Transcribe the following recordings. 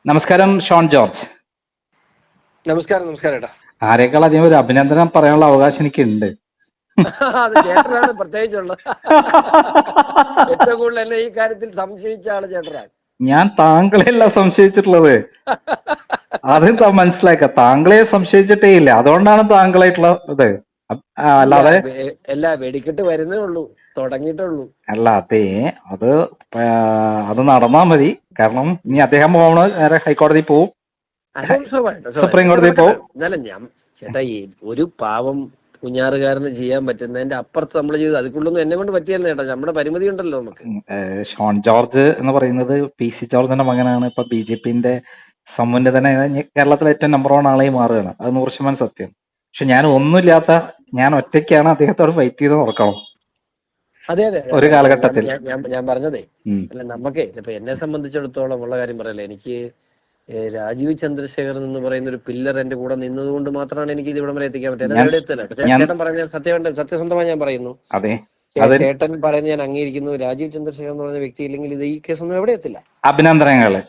നമസ്കാരം ഷോൺ ജോർജ്. നമസ്കാരം നമസ്കാരം ഏട്ടാ. ആരെക്കാൾ അധികം ഒരു അഭിനന്ദനം പറയാനുള്ള അവകാശം എനിക്കുണ്ട്. അത് ചേട്ടനാണ് പ്രത്യേകിച്ചുള്ളത്. ഏറ്റവും കൂടുതൽ എന്നെ ഈ കാര്യത്തിൽ സംശയിച്ച ആള് ചേട്ടനാണ്. ഞാൻ താങ്കളെയല്ല സംശയിച്ചിട്ടുള്ളത്. അത് മനസ്സിലാക്ക, താങ്കളെ സംശയിച്ചിട്ടേ ഇല്ല. അതുകൊണ്ടാണ് താങ്കളായിട്ടുള്ള ഇത്. ഇല്ല, അല്ലാതെ എല്ലാ വെടിക്കെട്ട് വരുന്നേ ഉള്ളൂ, തുടങ്ങിയിട്ടുള്ളൂ. അല്ല, അത് അത് നടന്നാ മതി. കാരണം ഇനി അദ്ദേഹം പോകണ നേരെ ഹൈക്കോടതി പോവും, സുപ്രീം കോടതി പോവും. എന്നാലും ഞാൻ ചേട്ടാ, ഈ ഒരു പാവം കുഞ്ഞാറുകാരന് ചെയ്യാൻ പറ്റുന്നതിന്റെ അപ്പുറത്ത് നമ്മൾ ചെയ്ത് അതിക്കുള്ളൊന്നും എന്നെ കൊണ്ട് പറ്റിയെന്ന് ചേട്ടാ. നമ്മുടെ പരിമിതി ഉണ്ടല്ലോ നമുക്ക്. ഷോൺ ജോർജ് എന്ന് പറയുന്നത് PC ജോർജിന്റെ മകനാണ്. ഇപ്പൊ BJPന്റെ സമുന്നതനായ കേരളത്തിലെ ഏറ്റവും നമ്പർ 1 ആളായി മാറുകയാണ്. അത് 100% സത്യം. പക്ഷെ ഞാൻ ഒന്നുമില്ലാത്ത, ഞാൻ ഒറ്റയ്ക്കാണ് അദ്ദേഹത്തോട് ഫൈറ്റ് ചെയ്ത് ഓർക്കണം അതെ അതെ, ഒരു കാലഘട്ടത്തിൽ. ഞാൻ പറഞ്ഞതേ അല്ല, നമുക്കേ ഇപ്പൊ എന്നെ സംബന്ധിച്ചിടത്തോളം ഉള്ള കാര്യം പറയല്ലേ, എനിക്ക് രാജീവ് ചന്ദ്രശേഖരൻ എന്ന് പറയുന്ന ഒരു പില്ലർ എന്റെ കൂടെ നിന്നതുകൊണ്ട് മാത്രമാണ് എനിക്ക് ഇത് ഇവിടം വരെ എത്തിക്കാൻ പറ്റുന്നത്. എവിടെ എത്തില്ല. ചേട്ടൻ പറഞ്ഞ സത്യസന്ധമായി ഞാൻ പറയുന്നു. ചേട്ടൻ പറയുന്നത് ഞാൻ അംഗീകരിക്കുന്നു. രാജീവ് ചന്ദ്രശേഖരൻ എന്ന് പറഞ്ഞ വ്യക്തി ഇല്ലെങ്കിൽ ഇത് ഈ കേസൊന്നും എവിടെ എത്തില്ല. അഭിനന്ദനങ്ങള്.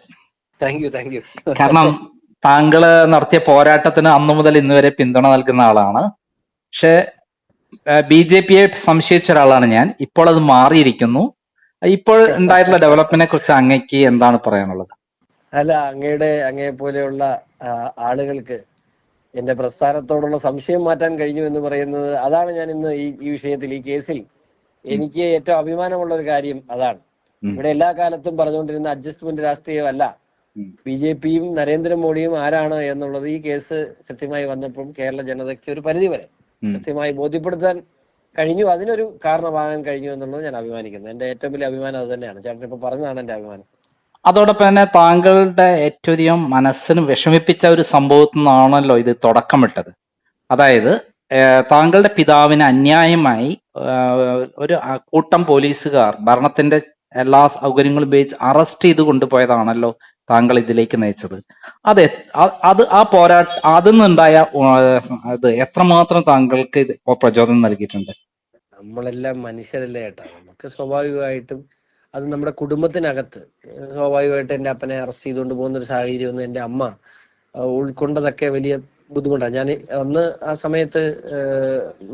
Thank you. കാരണം താങ്കള് നടത്തിയ പോരാട്ടത്തിന് അന്നു മുതൽ ഇന്ന് വരെ പിന്തുണ നൽകുന്ന ആളാണ്. പക്ഷെ BJPയെ സംശയിച്ച ഒരാളാണ് ഞാൻ. ഇപ്പോൾ അത് മാറിയിരിക്കുന്നു. ഇപ്പോൾ ഉണ്ടായിട്ടുള്ള ഡെവലപ്മെന്റിനെ കുറിച്ച് അങ്ങേക്ക് എന്താണ് പറയാനുള്ളത്? അല്ല, അങ്ങയെ പോലെയുള്ള ആളുകൾക്ക് എന്റെ പ്രസ്ഥാനത്തോടുള്ള സംശയം മാറ്റാൻ കഴിഞ്ഞു എന്ന് പറയുന്നത്, അതാണ് ഞാൻ ഇന്ന് ഈ വിഷയത്തിൽ, ഈ കേസിൽ എനിക്ക് ഏറ്റവും അഭിമാനമുള്ള ഒരു കാര്യം അതാണ്. ഇവിടെ എല്ലാ കാലത്തും പറഞ്ഞുകൊണ്ടിരുന്ന അഡ്ജസ്റ്റ്മെന്റ് രാഷ്ട്രീയമല്ല. BJPയും നരേന്ദ്രമോദിയും ആരാണ് എന്നുള്ളത് ഈ കേസ് കൃത്യമായി വന്നപ്പോൾ കേരള ജനതയ്ക്ക് ഒരു പരിധി വരെ കൃത്യമായി ബോധ്യപ്പെടുത്താൻ കഴിഞ്ഞു. അതിനൊരു കാരണമാകാൻ കഴിഞ്ഞു എന്നുള്ളത് ഞാൻ അഭിമാനിക്കുന്നു. എന്റെ ഏറ്റവും വലിയ അഭിമാനം അത് തന്നെയാണ്. ചേട്ടൻ ഇപ്പൊ പറഞ്ഞതാണ് എന്റെ അഭിമാനം. അതോടൊപ്പം തന്നെ താങ്കളുടെ ഏറ്റവും അധികം മനസ്സിന് വിഷമിപ്പിച്ച ഒരു സംഭവത്തിൽ നിന്നാണല്ലോ ഇത് തുടക്കമിട്ടത്. അതായത് താങ്കളുടെ പിതാവിന് അന്യായമായി ഒരു കൂട്ടം പോലീസുകാർ ഭരണത്തിന്റെ എല്ലാ സൗകര്യങ്ങളും ഉപയോഗിച്ച് അറസ്റ്റ് ചെയ്ത് കൊണ്ടുപോയതാണല്ലോ താങ്കൾ ഇതിലേക്ക് നയിച്ചത്. അത് ആ അതിൽ നിന്നുണ്ടായ അത് എത്രമാത്രം താങ്കൾക്ക് പ്രചോദനം നൽകിയിട്ടുണ്ട്? നമ്മളെല്ലാം മനുഷ്യരല്ലേ ഏട്ടാ. നമുക്ക് സ്വാഭാവികമായിട്ടും അത് നമ്മുടെ കുടുംബത്തിനകത്ത് സ്വാഭാവികമായിട്ട് എന്റെ അപ്പനെ അറസ്റ്റ് ചെയ്തുകൊണ്ട് പോകുന്ന ഒരു സാഹചര്യം ഒന്നും എന്റെ അമ്മ ഉൾക്കൊണ്ടതൊക്കെ വലിയ ബുദ്ധിമുട്ടാണ്. ഞാൻ അന്ന് ആ സമയത്ത്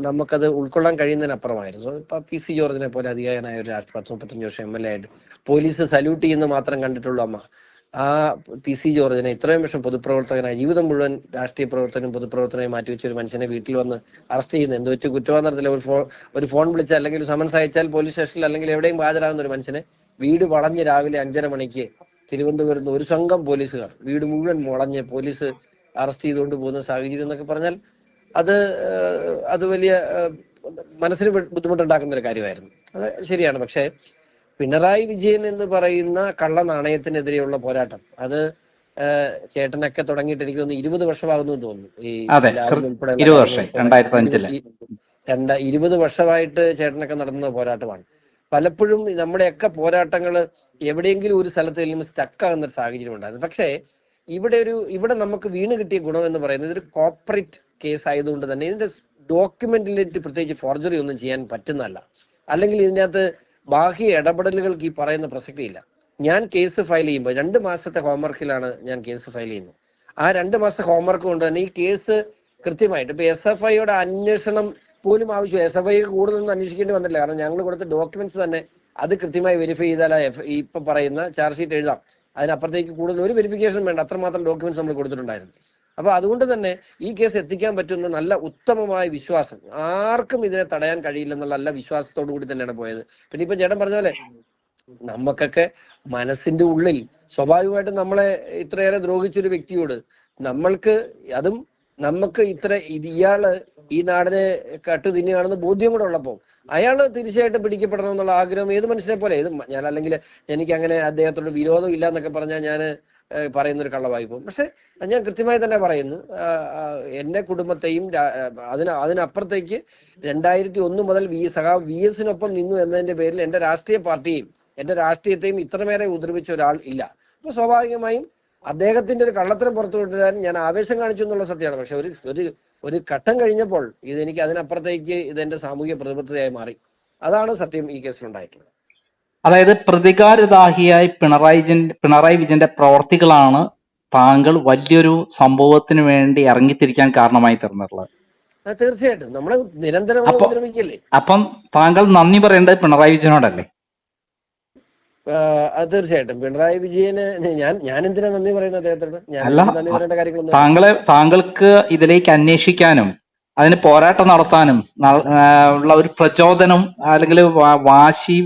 നമുക്കത് ഉൾക്കൊള്ളാൻ കഴിയുന്നതിനപ്പുറമായിരുന്നു. ഇപ്പൊ PC ജോർജിനെ പോലെ അധികാരനായ ഒരു 35 വർഷം MLA ആയിട്ട് പോലീസ് സല്യൂട്ട് ചെയ്യുന്ന മാത്രം കണ്ടിട്ടുള്ളൂ അമ്മ. ആ PC ജോർജിനെ ഇത്രയും വർഷം പൊതുപ്രവർത്തകനായി, ജീവിതം മുഴുവൻ രാഷ്ട്രീയ പ്രവർത്തനം പൊതുപ്രവർത്തനമായി മാറ്റിവെച്ച ഒരു മനുഷ്യനെ വീട്ടിൽ വന്ന് അറസ്റ്റ് ചെയ്യുന്നത് എന്ത് വെച്ച് കുറ്റവാന്നത്തില്ല. ഒരു ഫോൺ വിളിച്ചാൽ അല്ലെങ്കിൽ ഒരു സമൻസ് അയച്ചാൽ പോലീസ് സ്റ്റേഷനിൽ അല്ലെങ്കിൽ എവിടെയും ഹാജരാകുന്ന ഒരു മനുഷ്യനെ വീട് വളഞ്ഞ് രാവിലെ 5:30 മണിക്ക് തിരുവനന്തപുരത്ത് ഒരു സംഘം പോലീസുകാർ വീട് മുഴുവൻ വളഞ്ഞ് പോലീസ് അറസ്റ്റ് ചെയ്തുകൊണ്ട് പോകുന്ന സാഹചര്യം എന്നൊക്കെ പറഞ്ഞാൽ അത് വലിയ മനസ്സിന് ബുദ്ധിമുട്ടുണ്ടാക്കുന്ന ഒരു കാര്യമായിരുന്നു. അത് ശരിയാണ്. പക്ഷെ പിണറായി വിജയൻ എന്ന് പറയുന്ന കള്ള നാണയത്തിനെതിരെയുള്ള പോരാട്ടം, അത് ചേട്ടനൊക്കെ തുടങ്ങിയിട്ട് എനിക്ക് തോന്നുന്നു 20 വർഷമാകുന്നു തോന്നുന്നു. ഈ 20 വർഷമായിട്ട് ചേട്ടനൊക്കെ നടത്തുന്ന പോരാട്ടമാണ്. പലപ്പോഴും നമ്മുടെയൊക്കെ പോരാട്ടങ്ങൾ എവിടെയെങ്കിലും ഒരു സ്ഥലത്ത് ചെല്ലുമ്പോൾ സ്റ്റക്കാകുന്ന ഒരു സാഹചര്യം ഉണ്ടായിരുന്നു. പക്ഷേ ഇവിടെ നമുക്ക് വീണ് കിട്ടിയ ഗുണം എന്ന് പറയുന്നത് ഇതൊരു കോർപ്പറേറ്റ് കേസ് ആയതുകൊണ്ട് തന്നെ ഇതിന്റെ ഡോക്യുമെന്റിലേക്ക് പ്രത്യേകിച്ച് ഫോർജറി ഒന്നും ചെയ്യാൻ പറ്റുന്നതല്ല. അല്ലെങ്കിൽ ഇതിൻ്റെ അകത്ത് ബാഹ്യ ഇടപെടലുകൾക്ക് ഈ പറയുന്ന പ്രസക്തിയില്ല. ഞാൻ കേസ് ഫയൽ ചെയ്യുമ്പോൾ 2 മാസത്തെ ഹോംവർക്കിലാണ് ഞാൻ കേസ് ഫയൽ ചെയ്യുന്നത്. ആ 2 മാസത്തെ ഹോംവർക്ക് കൊണ്ട് തന്നെ ഈ കേസ് കൃത്യമായിട്ട് ഇപ്പൊ SFIയുടെ അന്വേഷണം പോലും ആവശ്യം, SFI കൂടുതലൊന്നും അന്വേഷിക്കേണ്ടി വന്നില്ല. കാരണം ഞങ്ങൾ കൊടുത്ത ഡോക്യുമെന്റ്സ് തന്നെ അത് കൃത്യമായി വെരിഫൈ ചെയ്താൽ ഇപ്പൊ പറയുന്ന ചാർജ് ഷീറ്റ് എഴുതാം. അതിനപ്പുറത്തേക്ക് കൂടുതൽ ഒരു വെരിഫിക്കേഷൻ വേണ്ട, അത്രമാത്രം ഡോക്യുമെന്റ്സ് നമ്മൾ കൊടുത്തിട്ടുണ്ടായിരുന്നു. അപ്പൊ അതുകൊണ്ട് തന്നെ ഈ കേസ് എത്തിക്കാൻ പറ്റുന്ന നല്ല ഉത്തമമായ വിശ്വാസം, ആർക്കും ഇതിനെ തടയാൻ കഴിയില്ലെന്നുള്ള നല്ല വിശ്വാസത്തോടു കൂടി തന്നെയാണ് പോയത്. പിന്നെ ഇപ്പൊ ചേട്ടൻ പറഞ്ഞ പോലെ നമുക്കൊക്കെ മനസ്സിന്റെ ഉള്ളിൽ സ്വാഭാവികമായിട്ടും നമ്മളെ ഇത്രയേറെ ദ്രോഹിച്ചൊരു വ്യക്തിയോട് നമുക്ക് ഇയാള് ഈ നാടിനെ കട്ടു തിന്നുകയാണെന്ന് ബോധ്യം കൂടെ ഉള്ളപ്പോൾ അയാള് തീർച്ചയായിട്ടും പിടിക്കപ്പെടണം എന്നുള്ള ആഗ്രഹം ഏത് മനുഷ്യനെ പോലെ, ഞാൻ അല്ലെങ്കിൽ എനിക്ക് അങ്ങനെ അദ്ദേഹത്തോട് വിരോധം ഇല്ല എന്നൊക്കെ പറഞ്ഞാൽ ഞാൻ പറയുന്ന ഒരു കള്ളവായി പോകും. പക്ഷെ ഞാൻ കൃത്യമായി തന്നെ പറയുന്നു, എന്റെ കുടുംബത്തെയും അതിനപ്പുറത്തേക്ക് 2001 മുതൽ VS-നൊപ്പം നിന്നു എന്നതിന്റെ പേരിൽ എന്റെ രാഷ്ട്രീയ പാർട്ടിയെയും എന്റെ രാഷ്ട്രീയത്തെയും ഇത്രമേറെ ഉപദ്രവിച്ച ഒരാൾ ഇല്ല. അപ്പൊ സ്വാഭാവികമായും അദ്ദേഹത്തിന്റെ ഒരു കള്ളത്തരം പുറത്തു കൊണ്ടുവരാൻ ഞാൻ ആവേശം കാണിച്ചു എന്നുള്ള സത്യമാണ്. പക്ഷെ ഒരു ഘട്ടം കഴിഞ്ഞപ്പോൾ ഇതെനിക്ക് അതിനപ്പുറത്തേക്ക് ഇതെന്റെ സാമൂഹിക പ്രതിബദ്ധതയായി മാറി. അതാണ് സത്യം ഈ കേസിലുണ്ടായിട്ടുള്ളത്. അതായത് പ്രതികാരദാഹിയായി പിണറായി വിജയന്റെ പ്രവർത്തികളാണ് താങ്കൾ വലിയൊരു സംഭവത്തിന് വേണ്ടി ഇറങ്ങിത്തിരിക്കാൻ കാരണമായി തീർന്നിട്ടുള്ളത്. തീർച്ചയായിട്ടും നമ്മളെ നിരന്തരം അപ്പൊ ഉപദ്രവിക്കല്ലേ. അപ്പം താങ്കൾ നന്ദി പറയേണ്ടത് പിണറായി വിജയനോടല്ലേ? അത് തീർച്ചയായിട്ടും പിണറായി വിജയന് ഞാൻ എന്തിനാ നന്ദി പറയുന്നത് അദ്ദേഹത്തോട്? അല്ല, എനിക്ക് നന്ദി പറയേണ്ട കാര്യങ്ങളൊന്നും. താങ്കൾക്ക് ഇതിലേക്ക് അന്വേഷിക്കാനും അതിന് പോരാട്ടം നടത്താനും ഉള്ള ഒരു പ്രചോദനം അല്ലെങ്കിൽ വാശി,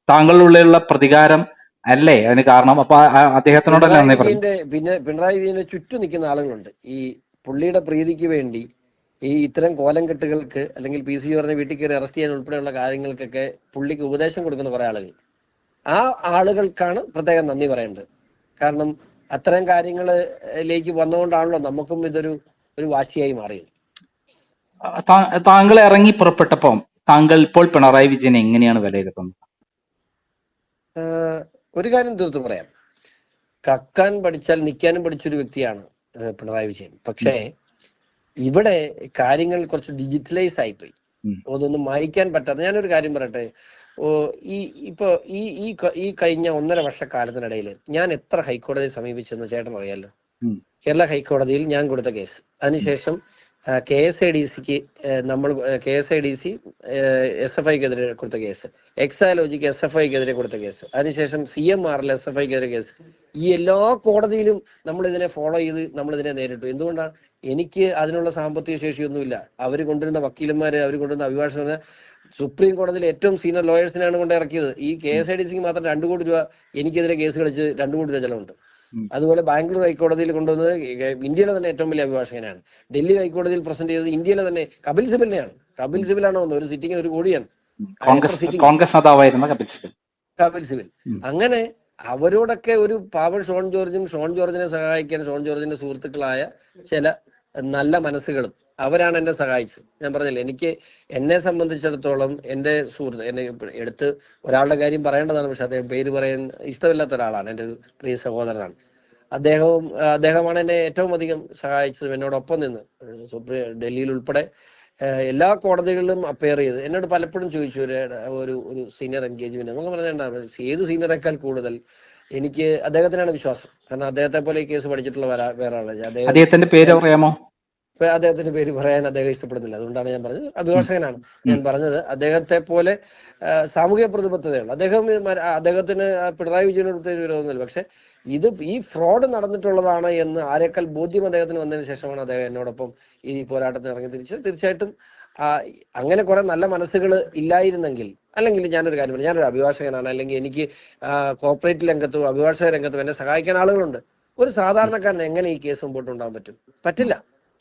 താങ്കളുള്ള പ്രതികാരം അല്ലേ അതിന് കാരണം? അപ്പൊ അദ്ദേഹത്തിനോടല്ലേ നന്ദി പറയും? പിണറായി വിജയന്റെ ചുറ്റും നിൽക്കുന്ന ആളുകളുണ്ട് ഈ പുള്ളിയുടെ പ്രീതിക്ക് വേണ്ടി ഈ ഇത്തരം കോലം കെട്ടുകൾക്ക് അല്ലെങ്കിൽ പി സി ജോർജിനെ വീട്ടിൽ കയറി അറസ്റ്റ് ചെയ്യാൻ ഉൾപ്പെടെയുള്ള കാര്യങ്ങൾക്കൊക്കെ പുള്ളിക്ക് ഉപദേശം കൊടുക്കുന്ന കുറെ ആളുകൾ. ആ ആളുകൾക്കാണ് പ്രത്യേകം നന്ദി പറയേണ്ടത്. കാരണം അത്തരം കാര്യങ്ങളിലേക്ക് വന്നുകൊണ്ടാണല്ലോ നമുക്കും ഇതൊരു വാശിയായി മാറിയത്. താങ്കൾ ഇറങ്ങി പുറപ്പെട്ടപ്പോൾ താങ്കൾ ഇപ്പോൾ പിണറായി വിജയനെ എങ്ങനെയാണ് വിലയിരുത്തുന്നത്? ഒരു കാര്യം തീർത്ത് പറയാം, കക്കാൻ പഠിച്ചാൽ നിൽക്കാനും പഠിച്ചൊരു വ്യക്തിയാണ് പിണറായി വിജയൻ. പക്ഷേ ഇവിടെ കാര്യങ്ങൾ കുറച്ച് ഡിജിറ്റലൈസ് ആയിപ്പോയി, അതൊന്നും മായ്ക്കാൻ പറ്റാതെ. ഞാനൊരു കാര്യം പറയട്ടെ, ഈ കഴിഞ്ഞ 1.5 വർഷക്കാലത്തിനിടയിൽ ഞാൻ എത്ര ഹൈക്കോടതിയെ സമീപിച്ചെന്ന് ചേട്ടൻ അറിയാലോ. കേരള ഹൈക്കോടതിയിൽ ഞാൻ കൊടുത്ത കേസ്, അതിനുശേഷം KSIDCക്ക് KSIDC SFIക്കെതിരെ കൊടുത്ത കേസ്, എക്സാലോജിക്ക് SFIക്കെതിരെ കൊടുത്ത കേസ്, അതിനുശേഷം CMRൽ SFIക്കെതിരെ കേസ്. ഈ എല്ലാ കോടതിയിലും നമ്മൾ ഇതിനെ ഫോളോ ചെയ്ത് നമ്മൾ ഇതിനെ നേരിട്ടു. എന്തുകൊണ്ടാണ്? എനിക്ക് അതിനുള്ള സാമ്പത്തിക ശേഷിയൊന്നുമില്ല. അവർ കൊണ്ടുവരുന്ന വക്കീലന്മാര്, അവർ കൊണ്ടുവരുന്ന അഭിഭാഷകരെ സുപ്രീം കോടതിയിൽ ഏറ്റവും സീനിയർ ലോയേഴ്സിനാണ് കൊണ്ട് ഇറക്കിയത്. ഈ KSIDCക്ക് മാത്രം 2 കോടി രൂപ എനിക്കെതിരെ കേസ് കളിച്ച് 2 കോടി രൂപ ചെലവുണ്ട്. അതുപോലെ ബാംഗ്ലൂർ ഹൈക്കോടതിയിൽ കൊണ്ടുവന്നത് ഇന്ത്യയിലെ തന്നെ ഏറ്റവും വലിയ അഭിഭാഷകനാണ്. ഡൽഹി ഹൈക്കോടതിയിൽ പ്രസന്റ് ചെയ്തത് ഇന്ത്യയിലെ തന്നെ കപിൽ സിബലിനെയാണ്. കപിൽ സിബിലാണ് വന്നത്. ഒരു സിറ്റിംഗിന് 1 കോടിയാണ്. കോൺഗ്രസ് നേതാവായിരുന്ന കപിൽ സിബൽ. അങ്ങനെ അവരോടൊക്കെ ഒരു പാവൻ ഷോൺ ജോർജിനെ സഹായിക്കാൻ ഷോൺ ജോർജിന്റെ സുഹൃത്തുക്കളായ ചില നല്ല മനസ്സുകളും അവരാണ് എന്നെ സഹായിച്ചത്. ഞാൻ പറഞ്ഞില്ലേ, എന്നെ സംബന്ധിച്ചിടത്തോളം എൻ്റെ സുഹൃത്ത്, എന്നെ എടുത്ത് ഒരാളുടെ കാര്യം പറയേണ്ടതാണ്, പക്ഷെ അദ്ദേഹം പേര് പറയാൻ ഇഷ്ടമില്ലാത്ത ഒരാളാണ്, എൻ്റെ ഒരു പ്രിയ സഹോദരനാണ്. അദ്ദേഹമാണ് എന്നെ ഏറ്റവും അധികം സഹായിച്ചത്. എന്നോടൊപ്പം നിന്ന് ഡൽഹിയിൽ ഉൾപ്പെടെ എല്ലാ കോടതികളിലും അപ്പയർ ചെയ്ത് എന്നോട് പലപ്പോഴും ചോദിച്ചു ഒരു സീനിയർ എൻഗേജ്മെന്റ്. നമുക്ക് പറഞ്ഞിട്ടുണ്ടാവും, ഏത് സീനിയറേക്കാൾ കൂടുതൽ എനിക്ക് അദ്ദേഹത്തിനാണ് വിശ്വാസം. കാരണം അദ്ദേഹത്തെ പോലെ ഈ കേസ് പഠിച്ചിട്ടുള്ള വേറെ ആളാണ്. അദ്ദേഹത്തിന്റെ പേര് പറയാമോ? അദ്ദേഹത്തിന്റെ പേര് പറയാൻ അദ്ദേഹം ഇഷ്ടപ്പെടുന്നില്ല, അതുകൊണ്ടാണ് ഞാൻ പറഞ്ഞത്. അഭിഭാഷകനാണ്. ഞാൻ പറഞ്ഞത് അദ്ദേഹത്തെ പോലെ സാമൂഹിക പ്രതിബദ്ധതയുള്ള അദ്ദേഹത്തിന് പിണറായി വിജയനോട് പ്രത്യേകിച്ച് വിരോധമൊന്നുമില്ല. പക്ഷെ ഈ ഫ്രോഡ് നടന്നിട്ടുള്ളതാണ് എന്ന് ആരെക്കാൾ ബോധ്യം അദ്ദേഹത്തിന് വന്നതിന് ശേഷമാണ് അദ്ദേഹം എന്നോടൊപ്പം ഈ പോരാട്ടത്തിന് ഇറങ്ങി തിരിച്ചത്. തീർച്ചയായിട്ടും അങ്ങനെ കുറെ നല്ല മനസ്സുകൾ ഇല്ലായിരുന്നെങ്കിൽ, അല്ലെങ്കിൽ ഞാനൊരു കാര്യം പറഞ്ഞു, ഞാനൊരു അഭിഭാഷകനാണ്, അല്ലെങ്കിൽ എനിക്ക് കോർപ്പറേറ്റ് രംഗത്തും അഭിഭാഷക രംഗത്തും എന്നെ സഹായിക്കാൻ ആളുകളുണ്ട്. ഒരു സാധാരണക്കാരന് എങ്ങനെ ഈ കേസ് മുമ്പോട്ട് കൊണ്ടുപോകാൻ പറ്റും? പറ്റില്ല.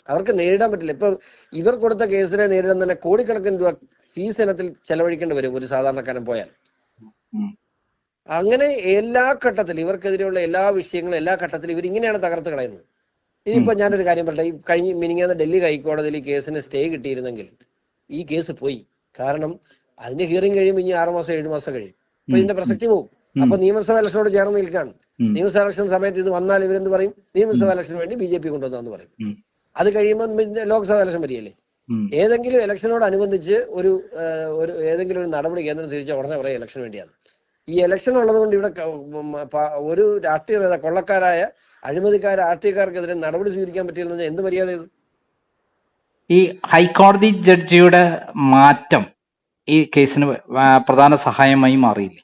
അവർക്ക് നേരിടാൻ പറ്റില്ല. ഇപ്പൊ ഇവർ കൊടുത്ത കേസിനെ നേരിടാൻ തന്നെ കോടിക്കണക്കിന് രൂപ ഫീസ് ഇനത്തിൽ ചെലവഴിക്കേണ്ടി വരും ഒരു സാധാരണക്കാരൻ പോയാൽ. അങ്ങനെ എല്ലാ ഘട്ടത്തിലും ഇവർക്കെതിരെയുള്ള എല്ലാ വിഷയങ്ങളും എല്ലാ ഘട്ടത്തിലും ഇവർ ഇങ്ങനെയാണ് തകർത്ത് കളയുന്നത്. ഇനിയിപ്പോ ഞാനൊരു കാര്യം പറയട്ടെ, ഈ മിനിങ്ങാന്ന് ഡൽഹി ഹൈക്കോടതിയിൽ ഈ കേസിന് സ്റ്റേ കിട്ടിയിരുന്നെങ്കിൽ ഈ കേസ് പോയി. കാരണം അതിന്റെ ഹിയറിംഗ് കഴിയുമ്പോൾ ഇനി 6 മാസം 7 മാസം കഴിയും. അപ്പൊ ഇതിന്റെ പ്രസക്തി പോകും. അപ്പൊ നിയമസഭാ ഇലക്ഷനോട് ചേർന്ന് നിൽക്കാണ്. നിയമസഭാ ഇലക്ഷൻ സമയത്ത് ഇത് വന്നാൽ ഇവരെന്ത് പറയും? നിയമസഭാ ഇലക്ഷന് വേണ്ടി BJP കൊണ്ടുവന്നു പറയും. അത് കഴിയുമ്പോൾ ലോക്സഭാ ഇലക്ഷൻ വരികയല്ലേ. ഏതെങ്കിലും ഇലക്ഷനോടനുബന്ധിച്ച് ഏതെങ്കിലും ഒരു നടപടി കേന്ദ്രം സ്വീകരിച്ചാൽ ഉടനെ പറയും ഇലക്ഷൻ വേണ്ടിയാണ്. ഈ ഇലക്ഷൻ ഉള്ളത് കൊണ്ട് ഇവിടെ ഒരു രാഷ്ട്രീയ നേതാ, കൊള്ളക്കാരായ രാഷ്ട്രീയക്കാർക്കെതിരെ നടപടി സ്വീകരിക്കാൻ പറ്റില്ലെന്ന് എന്ത് മര്യാദ ഇത്? ഈ ഹൈക്കോടതി ജഡ്ജിയുടെ മാറ്റം ഈ കേസിന് പ്രധാന സഹായമായി മാറിയില്ലേ?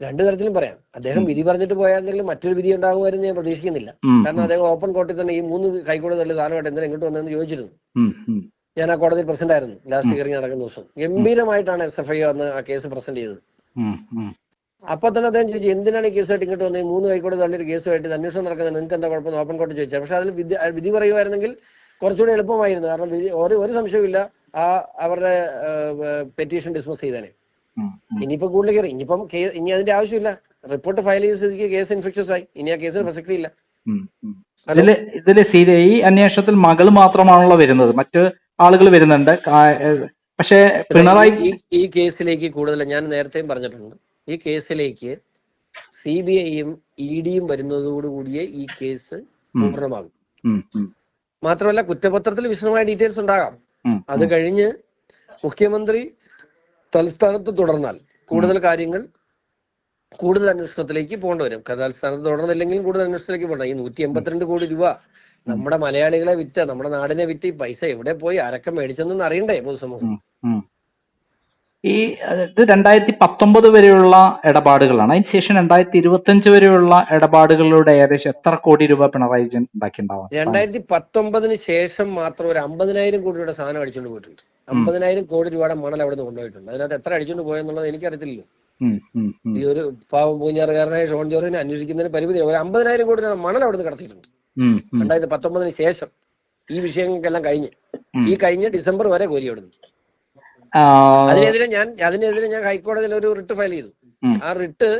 2 തരത്തിലും പറയാം. അദ്ദേഹം വിധി പറഞ്ഞിട്ട് പോയാൽ മറ്റൊരു വിധി ഉണ്ടാകുമായിരുന്നു ഞാൻ പ്രതീക്ഷിക്കുന്നില്ല. കാരണം അദ്ദേഹം ഓപ്പൺ കോർട്ടിൽ തന്നെ ഈ 3 ഹൈക്കോടതി തള്ളി സാധനമായിട്ട് എന്തിനാ ഇങ്ങോട്ട് വന്നതെന്ന് ചോദിച്ചിരുന്നു. ഞാൻ ആ കോടതിയിൽ പ്രസന്റ് ആയിരുന്നു ലാസ്റ്റ് ഹിയറിംഗ് നടക്കുന്ന ദിവസം. ഗംഭീരമായിട്ടാണ് SFI വന്ന് ആ കേസ് പ്രസന്റ് ചെയ്തത്. അപ്പൊ തന്നെ അദ്ദേഹം ചോദിച്ചു, എന്തിനാണ് ഈ കേസുമായിട്ട് ഇങ്ങോട്ട് വന്നത്? 3 ഹൈക്കോടതി തള്ളിയൊരു കേസുമായിട്ട് അന്വേഷണം നടക്കുന്നത്, നിങ്ങൾക്ക് എന്താ കുഴപ്പം? ഓപ്പൺ കോർട്ട് ചോദിച്ചാൽ. പക്ഷെ അതിൽ വിധി പറയുമായിരുന്നെങ്കിൽ കുറച്ചുകൂടി എളുപ്പമായിരുന്നു. കാരണം ഒരു സംശയമില്ല, അവരുടെ പെറ്റീഷൻ ഡിസ്മിസ് ചെയ്തേനെ. ഇനിയിപ്പോ കൂടുതൽ കയറി, ഇനി അതിന്റെ ആവശ്യമില്ല. റിപ്പോർട്ട് ഫയൽ ചെയ്ത സ്ഥിതിക്ക് കേസ് ഇൻഫെക്ഷ്യസ് ആയി. ഇനി ആ കേസിന് പ്രസക്തി ഇല്ല. ഈ അന്വേഷണത്തിൽ മകള് മാത്രമാണല്ലോ വരുന്നത്, മറ്റു ആളുകൾ വരുന്നുണ്ട്. പക്ഷേ പിണറായി ഈ കേസിലേക്ക് കൂടുതൽ, ഞാൻ നേരത്തെയും പറഞ്ഞിട്ടുണ്ട്, ഈ കേസിലേക്ക് CBIയും EDയും വരുന്നതോടുകൂടിയേ ഈ കേസ് പൂർണ്ണമാകും. മാത്രമല്ല കുറ്റപത്രത്തിൽ വിശദമായ ഡീറ്റെയിൽസ് ഉണ്ടാകാം. അത് കഴിഞ്ഞ് മുഖ്യമന്ത്രി തലസ്ഥാനത്ത് തുടർന്നാൽ കൂടുതൽ കാര്യങ്ങൾ കൂടുതൽ അന്വേഷണത്തിലേക്ക് പോകേണ്ടി വരും. തൽസ്ഥാനത്ത് തുടർന്നില്ലെങ്കിലും കൂടുതൽ അന്വേഷണത്തിലേക്ക് പോകണം. ഈ 182 കോടി രൂപ നമ്മുടെ മലയാളികളെ വിറ്റ്, നമ്മുടെ നാടിനെ വിറ്റ് ഈ പൈസ എവിടെ പോയി, ആരൊക്കെ മേടിച്ചെന്നൊന്നും അറിയണ്ടേ പൊതുസമൂഹം? ഈ ഇത് 2019 വരെയുള്ള ഇടപാടുകളാണ്. അതിനുശേഷം 2025 വരെയുള്ള ഇടപാടുകളിലൂടെ ഏകദേശം എത്ര കോടി രൂപ പിണറായി വിജയൻ ഉണ്ടാക്കിയിട്ടുണ്ടാവും? 2019 ശേഷം മാത്രം ഒരു 50,000 കോടി രൂപയുടെ സാധനം അടിച്ചുകൊണ്ട് പോയിട്ടുണ്ട്. 50,000 കോടി രൂപയുടെ മണൽ അവിടെ നിന്ന് കൊണ്ടുപോയിട്ടുണ്ട്. അതിനകത്ത് എത്ര അടിച്ചുകൊണ്ട് പോയെന്നുള്ളത് എനിക്കറിയത്തില്ലല്ലോ. ഈ ഒരു പാവം പൂഞ്ഞാറുകാരനായ ഷോൺ ജോർജിനെ അന്വേഷിക്കുന്നതിന് പരിമിതി. ഒരു 50,000 കോടി രൂപ മണൽ അവിടെ നിന്ന് കടത്തിയിട്ടുണ്ട് 2019 ശേഷം. ഈ വിഷയങ്ങൾക്കെല്ലാം കഴിഞ്ഞ് ഈ കഴിഞ്ഞ ഡിസംബർ വരെ കോരി അവിടുന്ന്. അതിനെതിരെ ഞാൻ ഹൈക്കോടതിയിൽ ഒരു റിട്ട് ഫയൽ ചെയ്തു. ആ റിട്ട്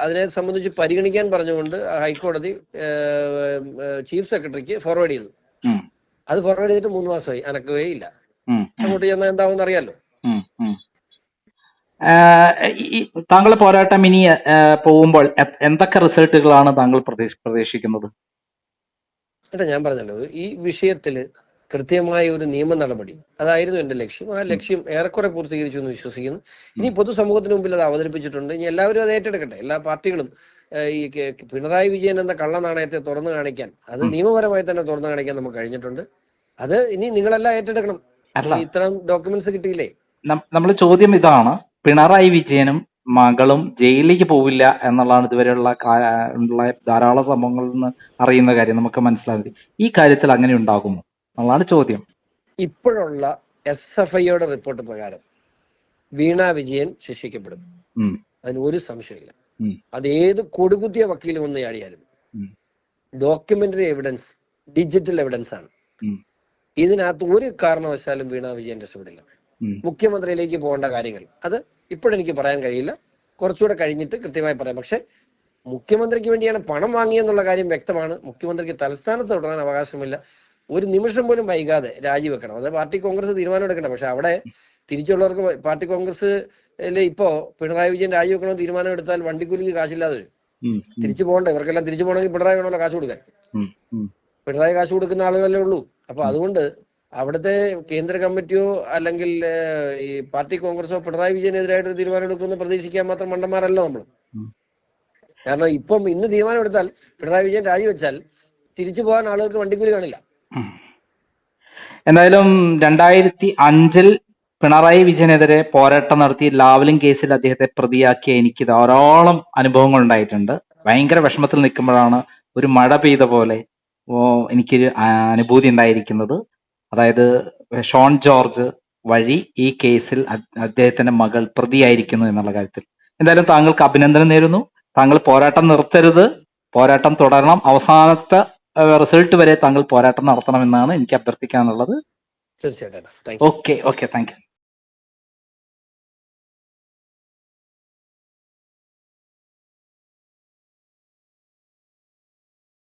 അതിനെ സംബന്ധിച്ച് പരിഗണിക്കാൻ പറഞ്ഞുകൊണ്ട് ഹൈക്കോടതി ചീഫ് സെക്രട്ടറിക്ക് ഫോർവേഡ് ചെയ്തു. അത് ഫോർവേഡ് ചെയ്തിട്ട് 3 മാസമായി, അനക്കുകയേ ഇല്ല. അങ്ങോട്ട് ചെന്നാൽ എന്താവും അറിയാലോ. താങ്കൾ പോരാട്ടം ഇനി പോകുമ്പോൾ എന്തൊക്കെ റിസൾട്ടുകളാണ് താങ്കൾ പ്രതീക്ഷിക്കുന്നത്? ഞാൻ പറഞ്ഞല്ലോ, ഈ വിഷയത്തില് കൃത്യമായ ഒരു നിയമ നടപടി, അതായിരുന്നു എന്റെ ലക്ഷ്യം. ആ ലക്ഷ്യം ഏറെക്കുറെ പൂർത്തീകരിച്ചു എന്ന് വിശ്വസിക്കുന്നു. ഇനി പൊതുസമൂഹത്തിന് മുമ്പിൽ അത് അവതരിപ്പിച്ചിട്ടുണ്ട്. ഇനി എല്ലാവരും അത് ഏറ്റെടുക്കട്ടെ. എല്ലാ പാർട്ടികളും ഈ പിണറായി വിജയൻ എന്ന കള്ളനാണയത്തെ തുറന്നു കാണിക്കാൻ, അത് നിയമപരമായി തന്നെ തുറന്നു കാണിക്കാൻ നമുക്ക് കഴിഞ്ഞിട്ടുണ്ട്. അത് ഇനി നിങ്ങളെല്ലാം ഏറ്റെടുക്കണം. ഇത്തരം ഡോക്യുമെന്റ്സ് കിട്ടിയില്ലേ? നമ്മൾ ചോദ്യം ഇതാണ്, പിണറായി വിജയനും മകളും ജയിലിലേക്ക് പോവില്ല എന്നുള്ളതാണ് ഇതുവരെയുള്ള ധാരാളം സംഭവങ്ങളിൽ നിന്ന് അറിയുന്ന കാര്യം, നമുക്ക് മനസ്സിലാകുന്നത്. ഈ കാര്യത്തിൽ അങ്ങനെ ഉണ്ടാകുമോ എന്നുള്ളതാണ് ചോദ്യം. ഇപ്പോഴുള്ള SFIയുടെ റിപ്പോർട്ട് പ്രകാരം വീണ വിജയൻ ശിക്ഷിക്കപ്പെടും. അതിന് ഒരു സംശയമില്ല. അത് ഏത് കൊടുകുത്തിയ വക്കീലും ഒന്ന് ചാടിയാലും ഡോക്യുമെന്ററി എവിഡൻസ്, ഡിജിറ്റൽ എവിഡൻസ് ആണ്. ഇതിനകത്ത് ഒരു കാരണവശാലും വീണ വിജയൻ രക്ഷപ്പെടില്ല. മുഖ്യമന്ത്രിയിലേക്ക് പോകേണ്ട കാര്യങ്ങൾ അത് ഇപ്പോഴെനിക്ക് പറയാൻ കഴിയില്ല, കുറച്ചുകൂടെ കഴിഞ്ഞിട്ട് കൃത്യമായി പറയാം. പക്ഷെ മുഖ്യമന്ത്രിക്ക് വേണ്ടിയാണ് പണം വാങ്ങിയെന്നുള്ള കാര്യം വ്യക്തമാണ്. മുഖ്യമന്ത്രിക്ക് തലസ്ഥാനത്ത് തുടരാൻ അവകാശമില്ല. ഒരു നിമിഷം പോലും വൈകാതെ രാജിവെക്കണം. അത് പാർട്ടി കോൺഗ്രസ് തീരുമാനം എടുക്കണം. പക്ഷെ അവിടെ തിരിച്ചുള്ളവർക്ക് പാർട്ടി കോൺഗ്രസ് ഇപ്പോ പിണറായി വിജയൻ രാജിവെക്കണമെന്ന് തീരുമാനം എടുത്താൽ വണ്ടിക്കൂലിക്ക് കാശില്ലാതെ വരും. തിരിച്ചു പോകണ്ടേ? ഇവർക്കെല്ലാം തിരിച്ചു പോകണമെങ്കിൽ പിണറായി വേണമല്ലോ കാശ് കൊടുക്കാൻ. പിണറായി കാശ് കൊടുക്കുന്ന ആളുകളല്ലേ ഉള്ളൂ. അപ്പൊ അതുകൊണ്ട് അവിടുത്തെ കേന്ദ്ര കമ്മിറ്റിയോ അല്ലെങ്കിൽ ഈ പാർട്ടി കോൺഗ്രസോ പിണറായി വിജയനെതിരായിട്ട് തീരുമാനം എടുക്കുമെന്ന് പ്രതീക്ഷിക്കാൻ മാത്രം മണ്ടന്മാരല്ലോ നമ്മൾ. കാരണം ഇന്ന് തീരുമാനം എടുത്താൽ പിണറായി വിജയൻ രാജിവെച്ചാൽ തിരിച്ചു പോകാൻ ആളുകൾക്ക് വണ്ടിക്കൂലി കാണില്ല. എന്തായാലും 2005 പിണറായി വിജയനെതിരെ പോരാട്ടം നടത്തി ലാവ്ലിൻ കേസിൽ അദ്ദേഹത്തെ പ്രതിയാക്കിയ എനിക്ക് ധാരാളം അനുഭവങ്ങൾ ഉണ്ടായിട്ടുണ്ട്. ഭയങ്കര വിഷമത്തിൽ നിൽക്കുമ്പോഴാണ് ഒരു മഴ പെയ്ത പോലെ എനിക്കൊരു അനുഭൂതി ഉണ്ടായിരിക്കുന്നത്. അതായത് ഷോൺ ജോർജ് വഴി ഈ കേസിൽ അദ്ദേഹത്തിന്റെ മകൾ പ്രതിയായിരിക്കുന്നു എന്നുള്ള കാര്യത്തിൽ. എന്തായാലും താങ്കൾക്ക് അഭിനന്ദനം നേരുന്നു. താങ്കൾ പോരാട്ടം നിർത്തരുത്, പോരാട്ടം തുടരണം. അവസാനത്തെ റിസൾട്ട് വരെ താങ്കൾ പോരാട്ടം നടത്തണമെന്നാണ് എനിക്ക് അഭ്യർത്ഥിക്കാനുള്ളത്. തീർച്ചയായിട്ടും. Okay, thank you.